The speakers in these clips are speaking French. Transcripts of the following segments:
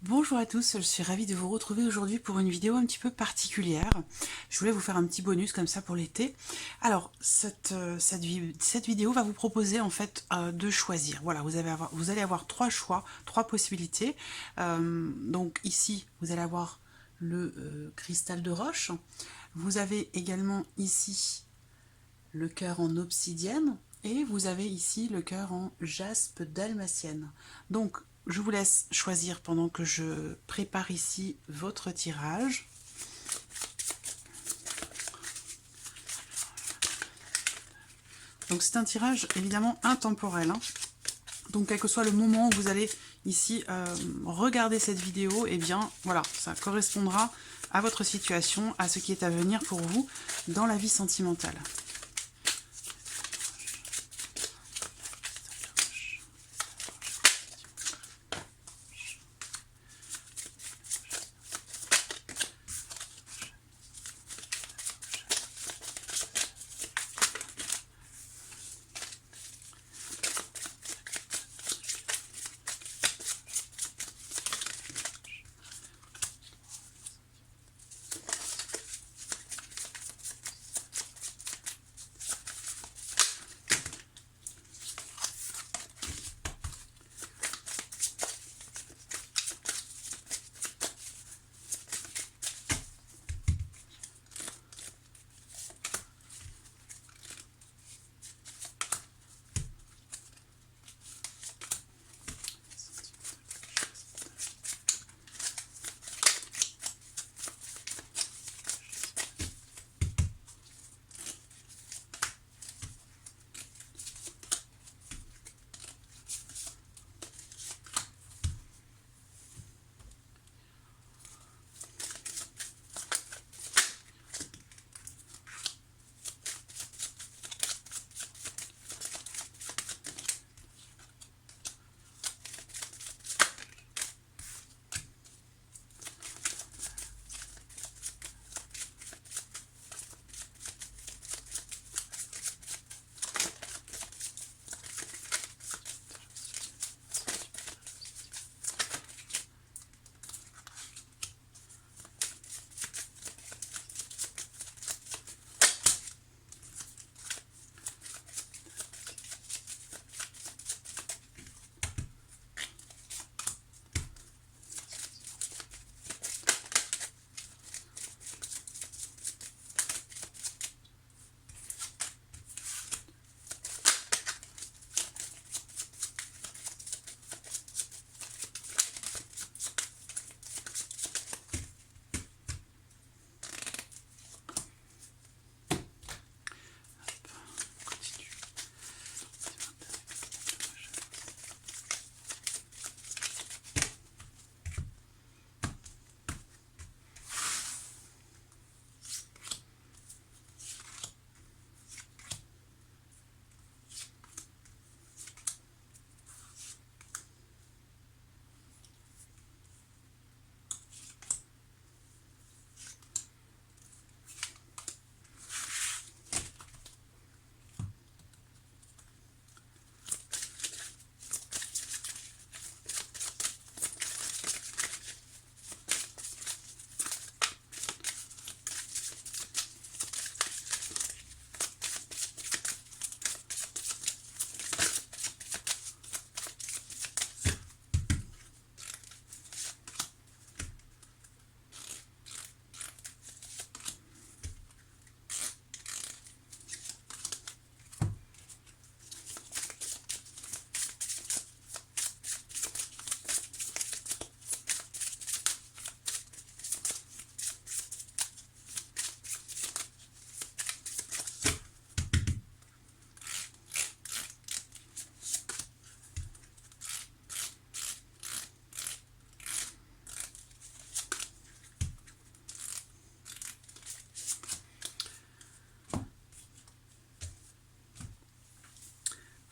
Bonjour à tous, je suis ravie de vous retrouver aujourd'hui pour une vidéo un petit peu particulière. Je voulais vous faire un petit bonus comme ça pour l'été. Alors, cette vidéo va vous proposer en fait de choisir. Voilà, vous allez avoir trois choix, trois possibilités. Donc ici, vous allez avoir le cristal de roche. Vous avez également ici le cœur en obsidienne et vous avez ici le cœur en jaspe dalmatienne. Donc je vous laisse choisir pendant que je prépare ici votre tirage. Donc c'est un tirage évidemment intemporel, hein. Donc quel que soit le moment où vous allez ici regarder cette vidéo, et bien voilà, ça correspondra à votre situation, à ce qui est à venir pour vous dans la vie sentimentale.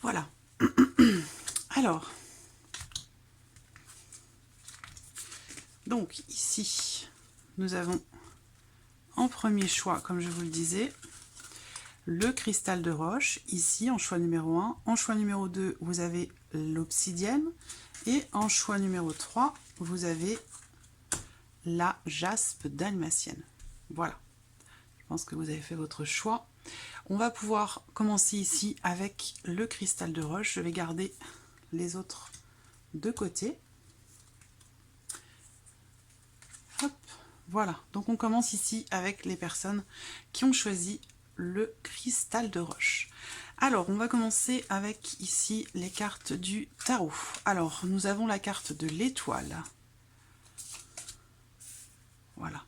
Voilà. Alors, donc ici, nous avons en premier choix, comme je vous le disais, le cristal de roche, ici en choix numéro 1. En choix numéro 2, vous avez l'obsidienne. Et en choix numéro 3, vous avez la jaspe dalmatienne. Voilà. Je pense que vous avez fait votre choix. On va pouvoir commencer ici avec le cristal de roche. Je vais garder les autres de côté. Hop, voilà. Donc on commence ici avec les personnes qui ont choisi le cristal de roche. Alors, on va commencer avec ici les cartes du tarot. Alors, nous avons la carte de l'étoile. Voilà.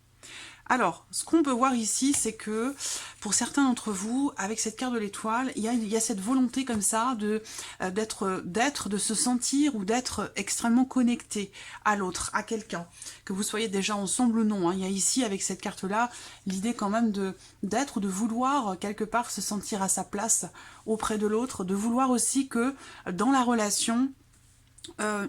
Alors, ce qu'on peut voir ici, c'est que pour certains d'entre vous, avec cette carte de l'étoile, il y a cette volonté comme ça de se sentir ou d'être extrêmement connecté à l'autre, à quelqu'un. Que vous soyez déjà ensemble ou non. Hein. Il y a ici, avec cette carte-là, l'idée quand même d'être ou de vouloir quelque part se sentir à sa place auprès de l'autre, de vouloir aussi que dans la relation,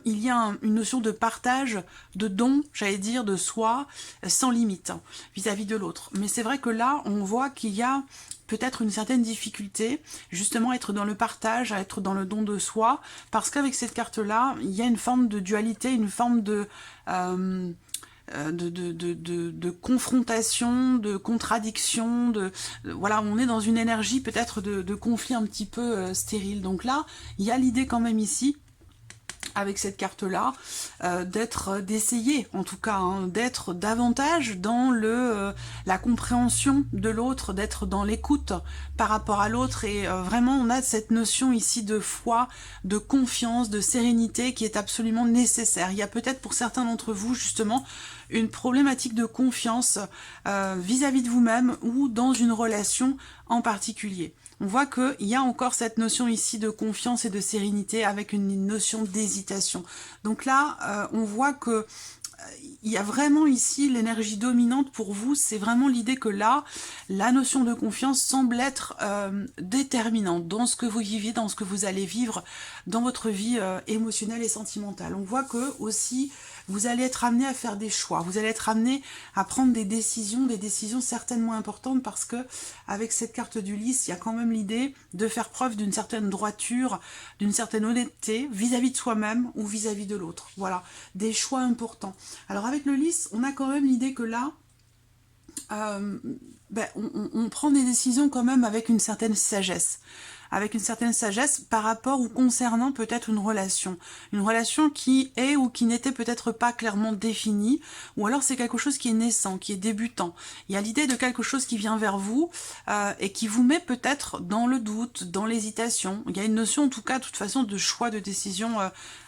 il y a une notion de partage, de don, j'allais dire, de soi, sans limite, vis-à-vis de l'autre. Mais c'est vrai que là, on voit qu'il y a peut-être une certaine difficulté, justement, à être dans le partage, à être dans le don de soi, parce qu'avec cette carte-là, il y a une forme de dualité, une forme de confrontation, de contradiction, voilà, on est dans une énergie peut-être de conflit un petit peu stérile. Donc là, il y a l'idée quand même ici, avec cette carte-là, d'essayer, en tout cas, hein, d'être davantage dans la compréhension de l'autre, d'être dans l'écoute par rapport à l'autre, et vraiment, on a cette notion ici de foi, de confiance, de sérénité qui est absolument nécessaire. Il y a peut-être pour certains d'entre vous, justement, une problématique de confiance vis-à-vis de vous-même ou dans une relation en particulier. On voit qu'il y a encore cette notion ici de confiance et de sérénité avec une notion d'hésitation. Donc là, on voit que il y a vraiment ici l'énergie dominante pour vous, c'est vraiment l'idée que là, la notion de confiance semble être déterminante dans ce que vous vivez, dans ce que vous allez vivre dans votre vie émotionnelle et sentimentale. On voit que aussi, vous allez être amené à faire des choix, vous allez être amené à prendre des décisions certainement importantes, parce que avec cette carte du lys, il y a quand même l'idée de faire preuve d'une certaine droiture, d'une certaine honnêteté vis-à-vis de soi-même ou vis-à-vis de l'autre. Voilà, des choix importants. Alors avec le lys, on a quand même l'idée que là, on prend des décisions quand même avec une certaine sagesse. Avec une certaine sagesse par rapport ou concernant peut-être une relation qui est ou qui n'était peut-être pas clairement définie, ou alors c'est quelque chose qui est naissant, qui est débutant. Il y a l'idée de quelque chose qui vient vers vous et qui vous met peut-être dans le doute, dans l'hésitation. Il y a une notion en tout cas, de toute façon, de choix, de décision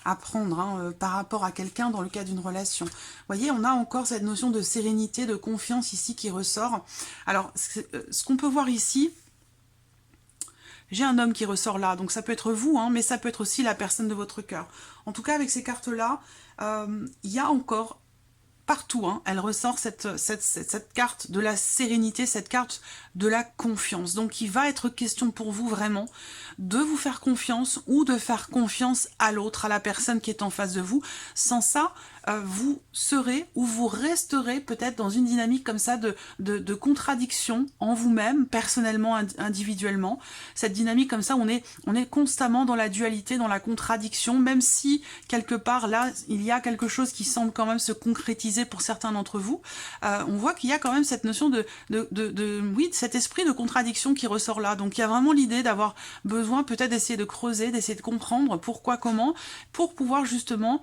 à prendre hein, par rapport à quelqu'un dans le cas d'une relation. Vous voyez, on a encore cette notion de sérénité, de confiance ici qui ressort. Alors, ce qu'on peut voir ici, j'ai un homme qui ressort là, donc ça peut être vous, hein, mais ça peut être aussi la personne de votre cœur. En tout cas, avec ces cartes-là, il y a encore partout, hein, elle ressort cette carte de la sérénité, cette carte de la confiance. Donc il va être question pour vous vraiment de vous faire confiance ou de faire confiance à l'autre, à la personne qui est en face de vous. Sans ça, vous serez ou vous resterez peut-être dans une dynamique comme ça de contradiction en vous-même, personnellement, individuellement. Cette dynamique comme ça, on est constamment dans la dualité, dans la contradiction, même si quelque part là, il y a quelque chose qui semble quand même se concrétiser pour certains d'entre vous. On voit qu'il y a quand même cette notion de cet esprit de contradiction qui ressort là. Donc il y a vraiment l'idée d'avoir besoin peut-être d'essayer de creuser, d'essayer de comprendre pourquoi, comment, pour pouvoir justement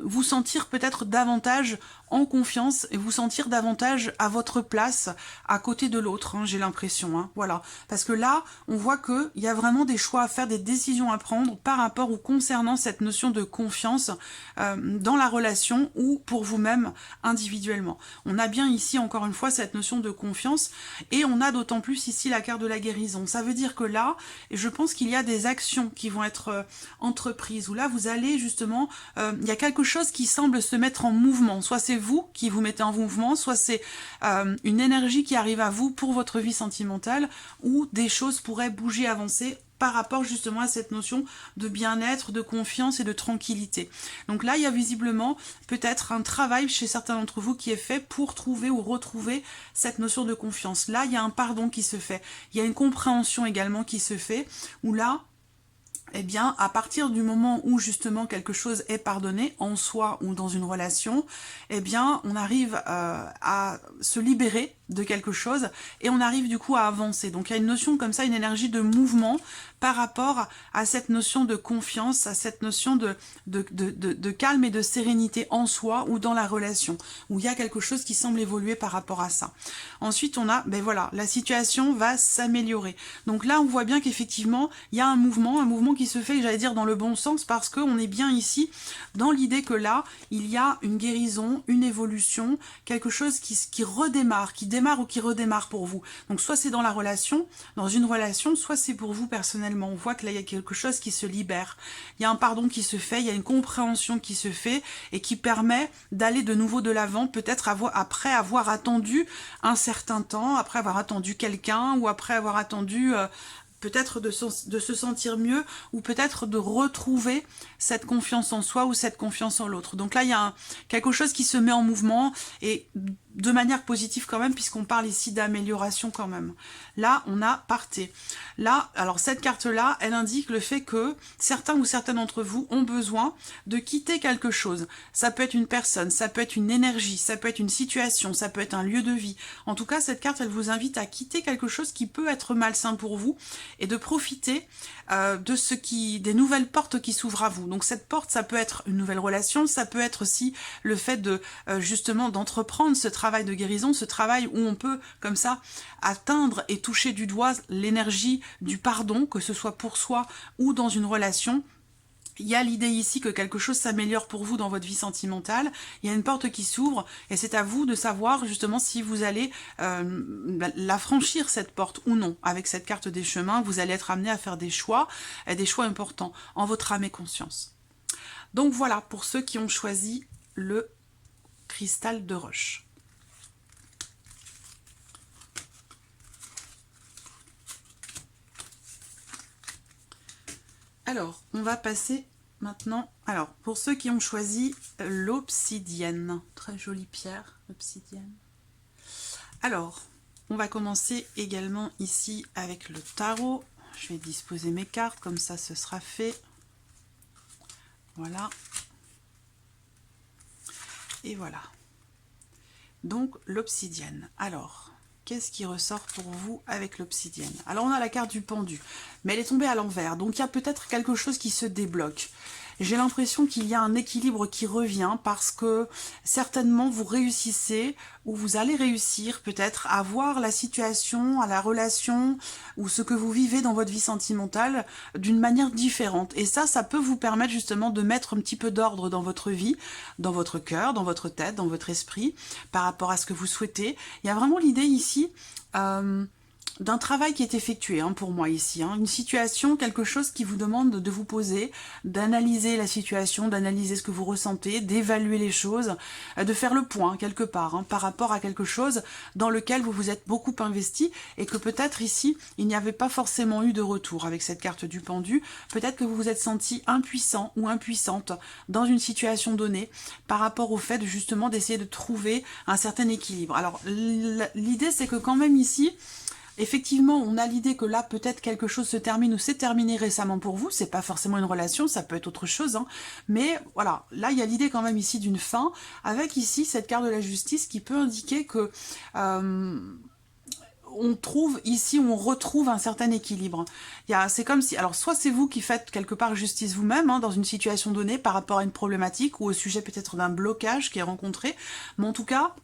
vous sentir peut-être davantage en confiance et vous sentir davantage à votre place à côté de l'autre, hein, j'ai l'impression, hein, voilà. Parce que là, on voit qu'il y a vraiment des choix à faire, des décisions à prendre par rapport ou concernant cette notion de confiance dans la relation ou pour vous-même individuellement. On a bien ici, encore une fois, cette notion de confiance et on a d'autant plus ici la carte de la guérison. Ça veut dire que là, je pense qu'il y a des actions qui vont être entreprises, où là, vous allez justement, il y a quelque chose qui semble se mettre en mouvement, soit c'est vous qui vous mettez en mouvement, soit c'est une énergie qui arrive à vous pour votre vie sentimentale, ou des choses pourraient bouger, avancer par rapport justement à cette notion de bien-être, de confiance et de tranquillité. Donc là, il y a visiblement peut-être un travail chez certains d'entre vous qui est fait pour trouver ou retrouver cette notion de confiance. Là, il y a un pardon qui se fait, il y a une compréhension également qui se fait, où là, eh bien, à partir du moment où justement quelque chose est pardonné, en soi ou dans une relation, eh bien, on arrive à se libérer de quelque chose et on arrive du coup à avancer. Donc il y a une notion comme ça, une énergie de mouvement par rapport à cette notion de confiance, à cette notion de calme et de sérénité en soi ou dans la relation, où il y a quelque chose qui semble évoluer par rapport à ça. Ensuite, on a, ben voilà, la situation va s'améliorer. Donc là, on voit bien qu'effectivement, il y a un mouvement qui se fait, j'allais dire, dans le bon sens, parce qu'on est bien ici dans l'idée que là, il y a une guérison, une évolution, quelque chose qui redémarre, qui démarre ou qui redémarre pour vous. Donc soit c'est dans la relation, dans une relation, soit c'est pour vous personnellement. On voit que là, il y a quelque chose qui se libère. Il y a un pardon qui se fait, il y a une compréhension qui se fait et qui permet d'aller de nouveau de l'avant, peut-être après avoir attendu un certain temps, après avoir attendu quelqu'un ou après avoir attendu peut-être de se sentir mieux ou peut-être de retrouver cette confiance en soi ou cette confiance en l'autre. Donc là, il y a quelque chose qui se met en mouvement et de manière positive quand même, puisqu'on parle ici d'amélioration quand même. Là, on a parté. Là, alors cette carte-là, elle indique le fait que certains ou certaines d'entre vous ont besoin de quitter quelque chose. Ça peut être une personne, ça peut être une énergie, ça peut être une situation, ça peut être un lieu de vie. En tout cas, cette carte, elle vous invite à quitter quelque chose qui peut être malsain pour vous et de profiter des nouvelles portes qui s'ouvrent à vous. Donc cette porte, ça peut être une nouvelle relation, ça peut être aussi le fait de justement d'entreprendre ce travail de guérison, ce travail où on peut comme ça atteindre et toucher du doigt l'énergie du pardon, que ce soit pour soi ou dans une relation. Il y a l'idée ici que quelque chose s'améliore pour vous dans votre vie sentimentale, il y a une porte qui s'ouvre et c'est à vous de savoir justement si vous allez la franchir cette porte ou non. Avec cette carte des chemins, vous allez être amené à faire des choix importants en votre âme et conscience. Donc voilà pour ceux qui ont choisi le cristal de roche. Alors, on va passer maintenant... Alors, pour ceux qui ont choisi l'obsidienne, très jolie pierre, l'obsidienne. Alors, on va commencer également ici avec le tarot. Je vais disposer mes cartes, comme ça ce sera fait. Voilà. Et voilà. Donc, l'obsidienne. Alors... Qu'est-ce qui ressort pour vous avec l'obsidienne? Alors, on a la carte du pendu, mais elle est tombée à l'envers. Donc, il y a peut-être quelque chose qui se débloque. J'ai l'impression qu'il y a un équilibre qui revient parce que certainement vous réussissez ou vous allez réussir peut-être à voir la situation, à la relation ou ce que vous vivez dans votre vie sentimentale d'une manière différente. Et ça peut vous permettre justement de mettre un petit peu d'ordre dans votre vie, dans votre cœur, dans votre tête, dans votre esprit, par rapport à ce que vous souhaitez. Il y a vraiment l'idée ici... d'un travail qui est effectué pour moi ici, une situation, quelque chose qui vous demande de vous poser, d'analyser la situation, d'analyser ce que vous ressentez, d'évaluer les choses, de faire le point quelque part par rapport à quelque chose dans lequel vous vous êtes beaucoup investi et que peut-être ici, il n'y avait pas forcément eu de retour avec cette carte du pendu. Peut-être que vous vous êtes senti impuissant ou impuissante dans une situation donnée par rapport au fait justement d'essayer de trouver un certain équilibre. Alors l'idée c'est que quand même ici, effectivement, on a l'idée que là, peut-être quelque chose se termine ou s'est terminé récemment pour vous. C'est pas forcément une relation, ça peut être autre chose. Mais voilà, là, il y a l'idée quand même ici d'une fin, avec ici cette carte de la justice qui peut indiquer que on trouve ici, on retrouve un certain équilibre. C'est comme si, alors soit c'est vous qui faites quelque part justice vous-même dans une situation donnée par rapport à une problématique ou au sujet peut-être d'un blocage qui est rencontré, mais en tout cas...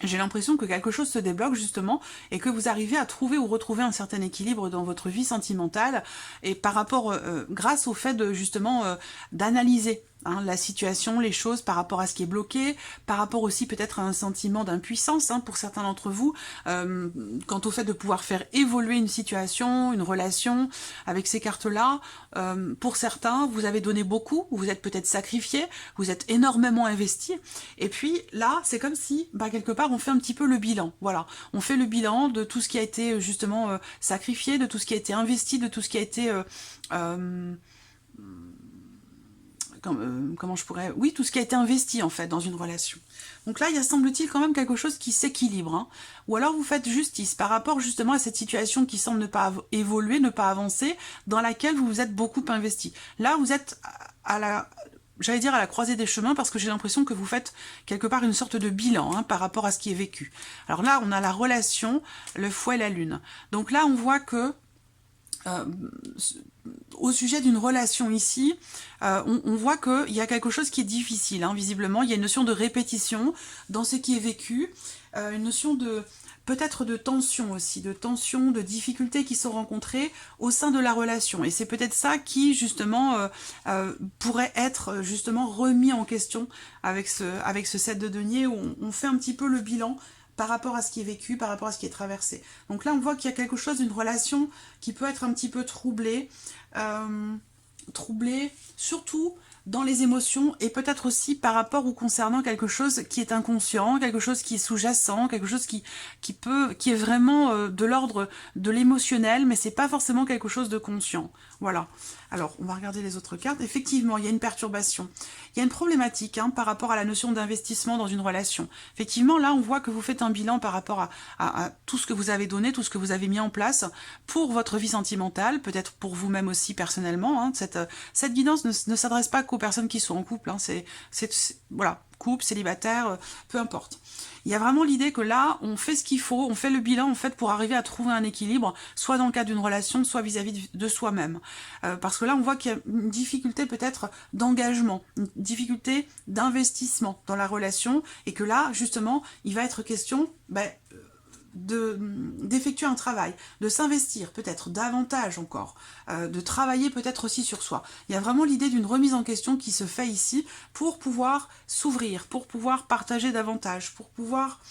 J'ai l'impression que quelque chose se débloque justement et que vous arrivez à trouver ou retrouver un certain équilibre dans votre vie sentimentale et par rapport, grâce au fait de justement d'analyser la situation, les choses par rapport à ce qui est bloqué, par rapport aussi peut-être à un sentiment d'impuissance pour certains d'entre vous, quant au fait de pouvoir faire évoluer une situation, une relation avec ces cartes-là. Pour certains, vous avez donné beaucoup, vous êtes peut-être sacrifié, vous êtes énormément investi, et puis là, c'est comme si, quelque part, on fait un petit peu le bilan. Voilà, on fait le bilan de tout ce qui a été justement sacrifié, de tout ce qui a été investi, de tout ce qui a été... comment je pourrais... Oui, tout ce qui a été investi, en fait, dans une relation. Donc là, il y a, semble-t-il, quand même quelque chose qui s'équilibre. Hein. Ou alors, vous faites justice par rapport, justement, à cette situation qui semble ne pas évoluer, ne pas avancer, dans laquelle vous vous êtes beaucoup investi. Là, vous êtes à la... J'allais dire à la croisée des chemins, parce que j'ai l'impression que vous faites quelque part une sorte de bilan, hein, par rapport à ce qui est vécu. Alors là, on a la relation, le foie et la lune. Donc là, on voit que... au sujet d'une relation ici, on voit qu'il y a quelque chose qui est difficile, hein, visiblement. Il y a une notion de répétition dans ce qui est vécu, une notion de peut-être de tension aussi, de difficultés qui sont rencontrées au sein de la relation. Et c'est peut-être ça qui, justement, pourrait être justement remis en question avec ce 7 de denier, où on fait un petit peu le bilan par rapport à ce qui est vécu, par rapport à ce qui est traversé. Donc là, on voit qu'il y a quelque chose, d'une relation qui peut être un petit peu troublée, surtout dans les émotions, et peut-être aussi par rapport ou concernant quelque chose qui est inconscient, quelque chose qui est sous-jacent, quelque chose qui est vraiment de l'ordre de l'émotionnel, mais c'est pas forcément quelque chose de conscient. Voilà. Alors, on va regarder les autres cartes. Effectivement, il y a une perturbation. Il y a une problématique, hein, par rapport à la notion d'investissement dans une relation. Effectivement, là, on voit que vous faites un bilan par rapport à tout ce que vous avez donné, tout ce que vous avez mis en place pour votre vie sentimentale, peut-être pour vous-même aussi personnellement. Hein. Cette guidance ne s'adresse pas qu'aux personnes qui sont en couple. Hein. Voilà, couple, célibataire, peu importe. Il y a vraiment l'idée que là, on fait ce qu'il faut, on fait le bilan en fait pour arriver à trouver un équilibre, soit dans le cadre d'une relation, soit vis-à-vis de soi-même. Parce que là, on voit qu'il y a une difficulté peut-être d'engagement, une difficulté d'investissement dans la relation, et que là, justement, il va être question d'effectuer un travail, de s'investir peut-être davantage encore, de travailler peut-être aussi sur soi. Il y a vraiment l'idée d'une remise en question qui se fait ici pour pouvoir s'ouvrir, pour pouvoir partager davantage, pour pouvoir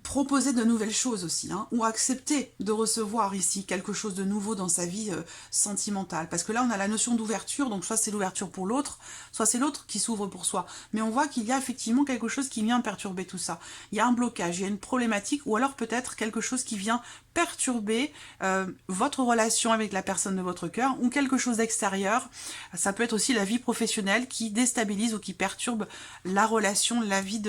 proposer de nouvelles choses aussi, hein, ou accepter de recevoir ici quelque chose de nouveau dans sa vie sentimentale. Parce que là, on a la notion d'ouverture, donc soit c'est l'ouverture pour l'autre, soit c'est l'autre qui s'ouvre pour soi. Mais on voit qu'il y a effectivement quelque chose qui vient perturber tout ça. Il y a un blocage, il y a une problématique, ou alors peut-être quelque chose qui vient perturber votre relation avec la personne de votre cœur, ou quelque chose d'extérieur. Ça peut être aussi la vie professionnelle qui déstabilise ou qui perturbe la relation, la vie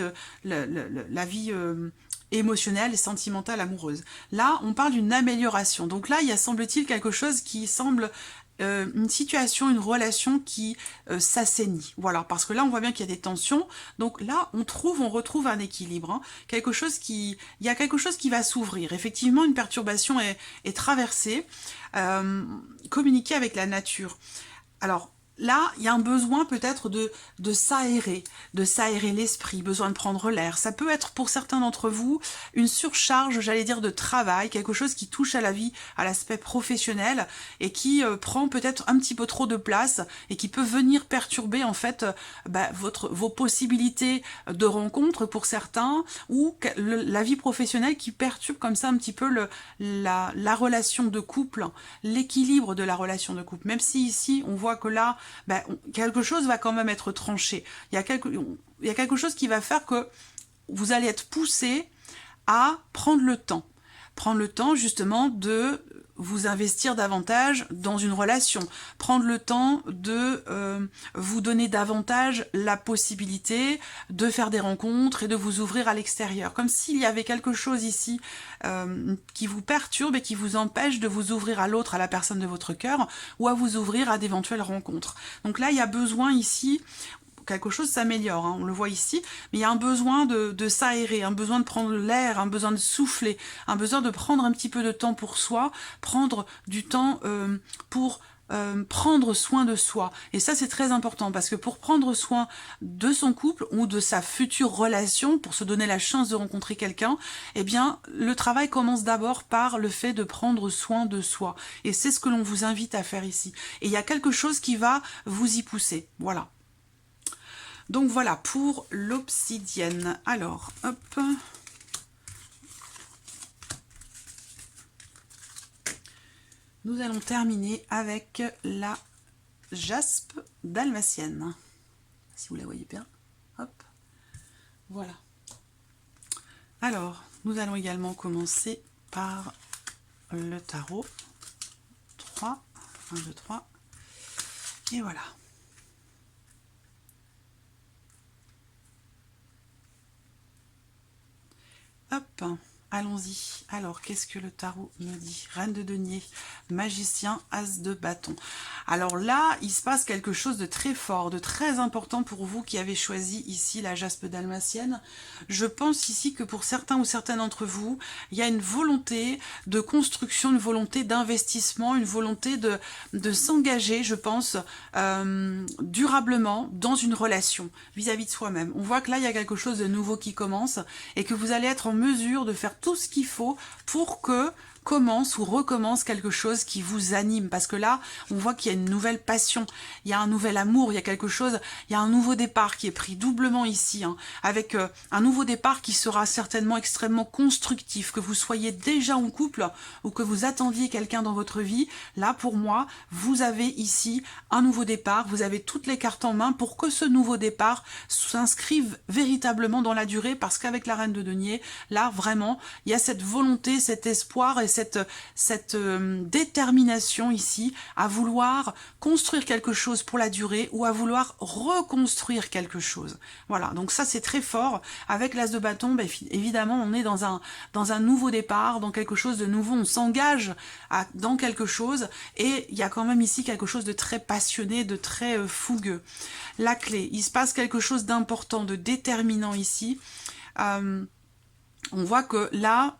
émotionnelle et sentimentale amoureuse. Là, on parle d'une amélioration. Donc là, il y a, semble-t-il, quelque chose qui semble une situation, une relation qui s'assainit. Voilà, parce que là, on voit bien qu'il y a des tensions. Donc là, on retrouve un équilibre. Hein. Il y a quelque chose qui va s'ouvrir. Effectivement, une perturbation est traversée, communiquer avec la nature. Alors, là, il y a un besoin peut-être de s'aérer l'esprit, besoin de prendre l'air. Ça peut être pour certains d'entre vous une surcharge, j'allais dire, de travail, quelque chose qui touche à la vie, à l'aspect professionnel, et qui prend peut-être un petit peu trop de place, et qui peut venir perturber en fait vos possibilités de rencontre pour certains, ou la vie professionnelle qui perturbe comme ça un petit peu la relation de couple, l'équilibre de la relation de couple. Même si ici, on voit que là, quelque chose va quand même être tranché. Il y a quelque chose qui va faire que vous allez être poussé à prendre le temps justement de vous investir davantage dans une relation, prendre le temps de vous donner davantage la possibilité de faire des rencontres et de vous ouvrir à l'extérieur, comme s'il y avait quelque chose ici qui vous perturbe et qui vous empêche de vous ouvrir à l'autre, à la personne de votre cœur, ou à vous ouvrir à d'éventuelles rencontres. Donc là, il y a besoin ici, quelque chose s'améliore, hein, on le voit ici, mais il y a un besoin de s'aérer, un besoin de prendre l'air, un besoin de souffler, un besoin de prendre un petit peu de temps pour soi, prendre du temps pour prendre soin de soi. Et ça, c'est très important, parce que pour prendre soin de son couple ou de sa future relation, pour se donner la chance de rencontrer quelqu'un, eh bien, le travail commence d'abord par le fait de prendre soin de soi. Et c'est ce que l'on vous invite à faire ici. Et il y a quelque chose qui va vous y pousser. Voilà. Donc voilà pour l'obsidienne. Alors, hop. Nous allons terminer avec la jaspe dalmatienne. Si vous la voyez bien. Hop. Voilà. Alors, nous allons également commencer par le tarot. 3. 1, 2, 3. Et voilà. Hop, allons-y. Alors, qu'est-ce que le tarot me dit? Reine de denier, magicien, as de bâton. Alors là, il se passe quelque chose de très fort, de très important pour vous qui avez choisi ici la jaspe dalmatienne. Je pense ici que pour certains ou certaines d'entre vous, il y a une volonté de construction, une volonté d'investissement, une volonté de s'engager, je pense, durablement dans une relation vis-à-vis de soi-même. On voit que là, il y a quelque chose de nouveau qui commence et que vous allez être en mesure de faire tout ce qu'il faut pour que commence ou recommence quelque chose qui vous anime, parce que là on voit qu'il y a une nouvelle passion, il y a un nouvel amour, il y a quelque chose, il y a un nouveau départ qui est pris doublement ici, hein, avec un nouveau départ qui sera certainement extrêmement constructif, que vous soyez déjà en couple ou que vous attendiez quelqu'un dans votre vie. Là pour moi vous avez ici un nouveau départ, vous avez toutes les cartes en main pour que ce nouveau départ s'inscrive véritablement dans la durée, parce qu'avec la reine de denier, là vraiment il y a cette volonté, cet espoir et cette détermination ici à vouloir construire quelque chose pour la durée ou à vouloir reconstruire quelque chose. Voilà, donc ça c'est très fort. Avec l'as de bâton, ben, évidemment on est dans un nouveau départ, dans quelque chose de nouveau, on s'engage dans quelque chose, et il y a quand même ici quelque chose de très passionné, de très fougueux. La clé, il se passe quelque chose d'important, de déterminant ici. On voit que là,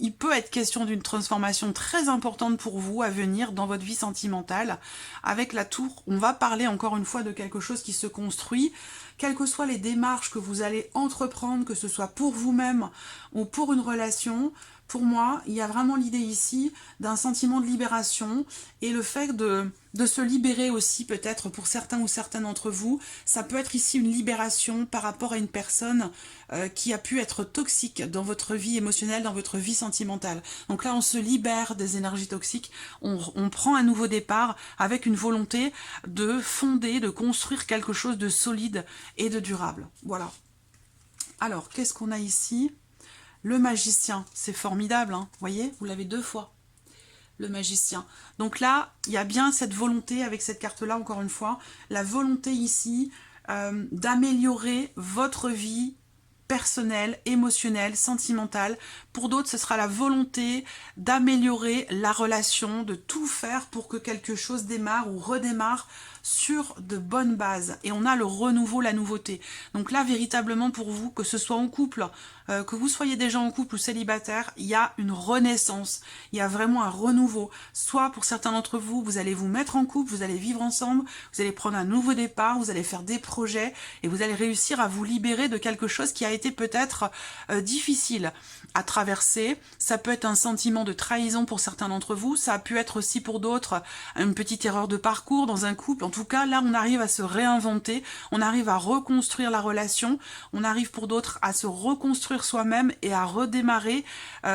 il peut être question d'une transformation très importante pour vous à venir dans votre vie sentimentale. Avec la tour, on va parler encore une fois de quelque chose qui se construit, quelles que soient les démarches que vous allez entreprendre, que ce soit pour vous-même ou pour une relation. Pour moi, il y a vraiment l'idée ici d'un sentiment de libération, et le fait de se libérer aussi, peut-être pour certains ou certaines d'entre vous, ça peut être ici une libération par rapport à une personne qui a pu être toxique dans votre vie émotionnelle, dans votre vie sentimentale. Donc là, on se libère des énergies toxiques, on prend un nouveau départ avec une volonté de fonder, de construire quelque chose de solide et de durable. Voilà. Alors, qu'est-ce qu'on a ici ? Le magicien, c'est formidable, hein. Vous voyez, vous l'avez 2 fois, le magicien. Donc là, il y a bien cette volonté, avec cette carte-là, encore une fois, la volonté ici d'améliorer votre vie personnelle, émotionnelle, sentimentale. Pour d'autres, ce sera la volonté d'améliorer la relation, de tout faire pour que quelque chose démarre ou redémarre sur de bonnes bases. Et on a le renouveau, la nouveauté. Donc là, véritablement pour vous, que ce soit en couple, que vous soyez déjà en couple ou célibataire, il y a une renaissance, il y a vraiment un renouveau. Soit pour certains d'entre vous, vous allez vous mettre en couple, vous allez vivre ensemble, vous allez prendre un nouveau départ, vous allez faire des projets et vous allez réussir à vous libérer de quelque chose qui a été peut-être difficile à traverser. Ça peut être un sentiment de trahison pour certains d'entre vous, ça a pu être aussi pour d'autres une petite erreur de parcours dans un couple. En tout cas, là, on arrive à se réinventer, on arrive à reconstruire la relation, on arrive pour d'autres à se reconstruire soi-même et à redémarrer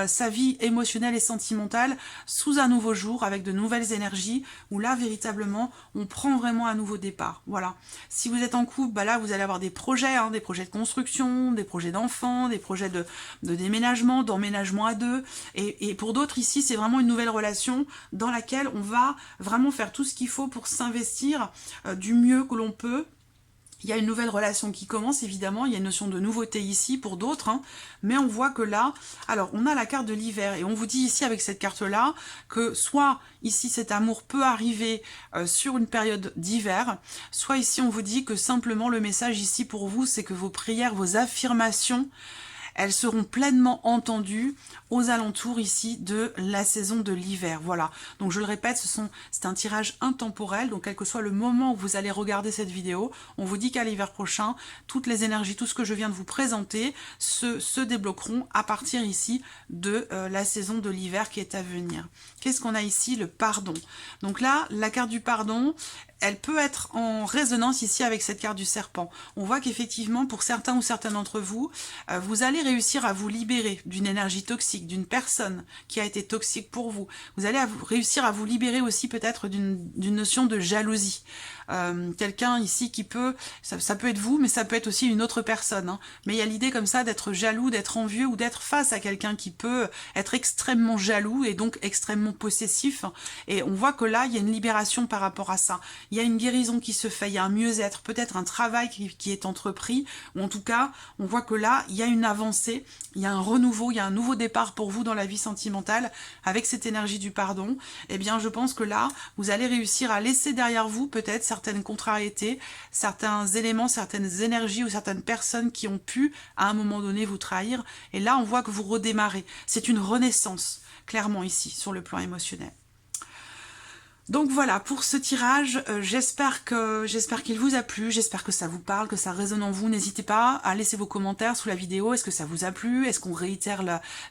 sa vie émotionnelle et sentimentale sous un nouveau jour, avec de nouvelles énergies, où là, véritablement, on prend vraiment un nouveau départ. Voilà. Si vous êtes en couple, bah là, vous allez avoir des projets de construction, des projets d'enfants, des projets de déménagement, d'emménagement à deux. Et pour d'autres, ici, c'est vraiment une nouvelle relation dans laquelle on va vraiment faire tout ce qu'il faut pour s'investir du mieux que l'on peut. Il y a une nouvelle relation qui commence, évidemment, il y a une notion de nouveauté ici pour d'autres, hein, mais on voit que là, alors on a la carte de l'hiver, et on vous dit ici avec cette carte-là, que soit ici cet amour peut arriver sur une période d'hiver, soit ici on vous dit que simplement le message ici pour vous, c'est que vos prières, vos affirmations, elles seront pleinement entendues aux alentours ici de la saison de l'hiver. Voilà, donc je le répète, c'est un tirage intemporel, donc quel que soit le moment où vous allez regarder cette vidéo, on vous dit qu'à l'hiver prochain, toutes les énergies, tout ce que je viens de vous présenter se débloqueront à partir ici de la saison de l'hiver qui est à venir. Qu'est-ce qu'on a ici? Le pardon. Donc là, la carte du pardon, elle peut être en résonance ici avec cette carte du serpent. On voit qu'effectivement, pour certains ou certaines d'entre vous, vous allez réussir à vous libérer d'une énergie toxique, toxique, d'une personne qui a été toxique pour vous. Vous allez réussir à vous libérer aussi peut-être d'une notion de jalousie. Quelqu'un ici qui peut, ça peut être vous, mais ça peut être aussi une autre personne. Hein. Mais il y a l'idée comme ça d'être jaloux, d'être envieux ou d'être face à quelqu'un qui peut être extrêmement jaloux et donc extrêmement possessif. Et on voit que là, il y a une libération par rapport à ça. Il y a une guérison qui se fait, il y a un mieux-être, peut-être un travail qui est entrepris, ou en tout cas, on voit que là, il y a une avancée, il y a un renouveau, il y a un nouveau départ pour vous dans la vie sentimentale, avec cette énergie du pardon. Eh bien, je pense que là, vous allez réussir à laisser derrière vous peut-être certaines contrariétés, certains éléments, certaines énergies ou certaines personnes qui ont pu, à un moment donné, vous trahir. Et là, on voit que vous redémarrez. C'est une renaissance, clairement ici, sur le plan émotionnel. Donc voilà, pour ce tirage, j'espère qu'il vous a plu, j'espère que ça vous parle, que ça résonne en vous. N'hésitez pas à laisser vos commentaires sous la vidéo. Est-ce que ça vous a plu? Est-ce qu'on réitère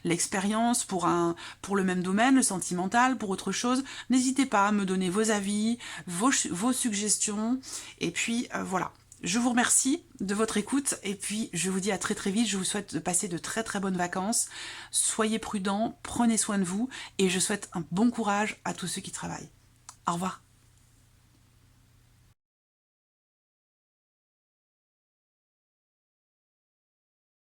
l'expérience pour le même domaine, le sentimental, pour autre chose? N'hésitez pas à me donner vos avis, vos suggestions. Et puis voilà. Je vous remercie de votre écoute et puis je vous dis à très vite. Je vous souhaite de passer de très bonnes vacances. Soyez prudents, prenez soin de vous et je souhaite un bon courage à tous ceux qui travaillent. Au revoir.